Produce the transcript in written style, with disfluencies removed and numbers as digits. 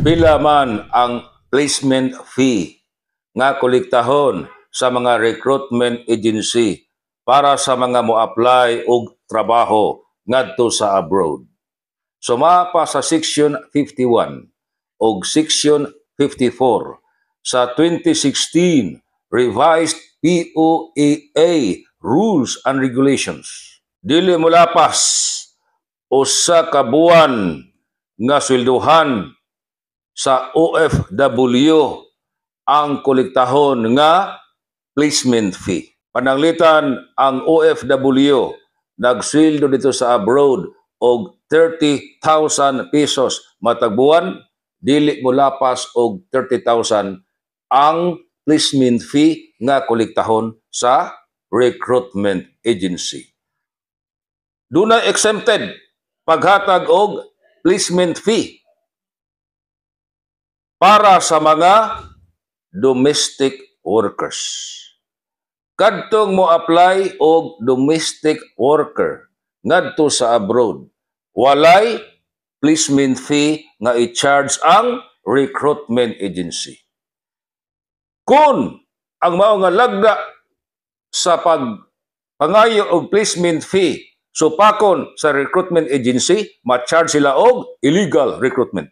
Pila man ang placement fee nga kolektahon sa mga recruitment agency para sa mga mo-apply og trabaho ngadto sa abroad. Sumapa sa Section 51 o Section 54 sa 2016 Revised POAA Rules and Regulations. Dili molapas usa ka buwan nga sweldohan sa OFW ang kolektahon nga placement fee. Pananglitan ang OFW nagsweldo dito sa abroad og 30,000 pesos matag buwan, dili molapas og 30,000 ang placement fee nga kolektahon sa recruitment agency. Dunay exempted paghatag og placement fee para sa mga domestic workers. Kadtong mo apply og domestic worker ngadto sa abroad, walay placement fee nga i-charge ang recruitment agency. Kung ang mao nga lagda sa pagpangayo og placement fee supakon sa recruitment agency, ma-charge sila og illegal recruitment.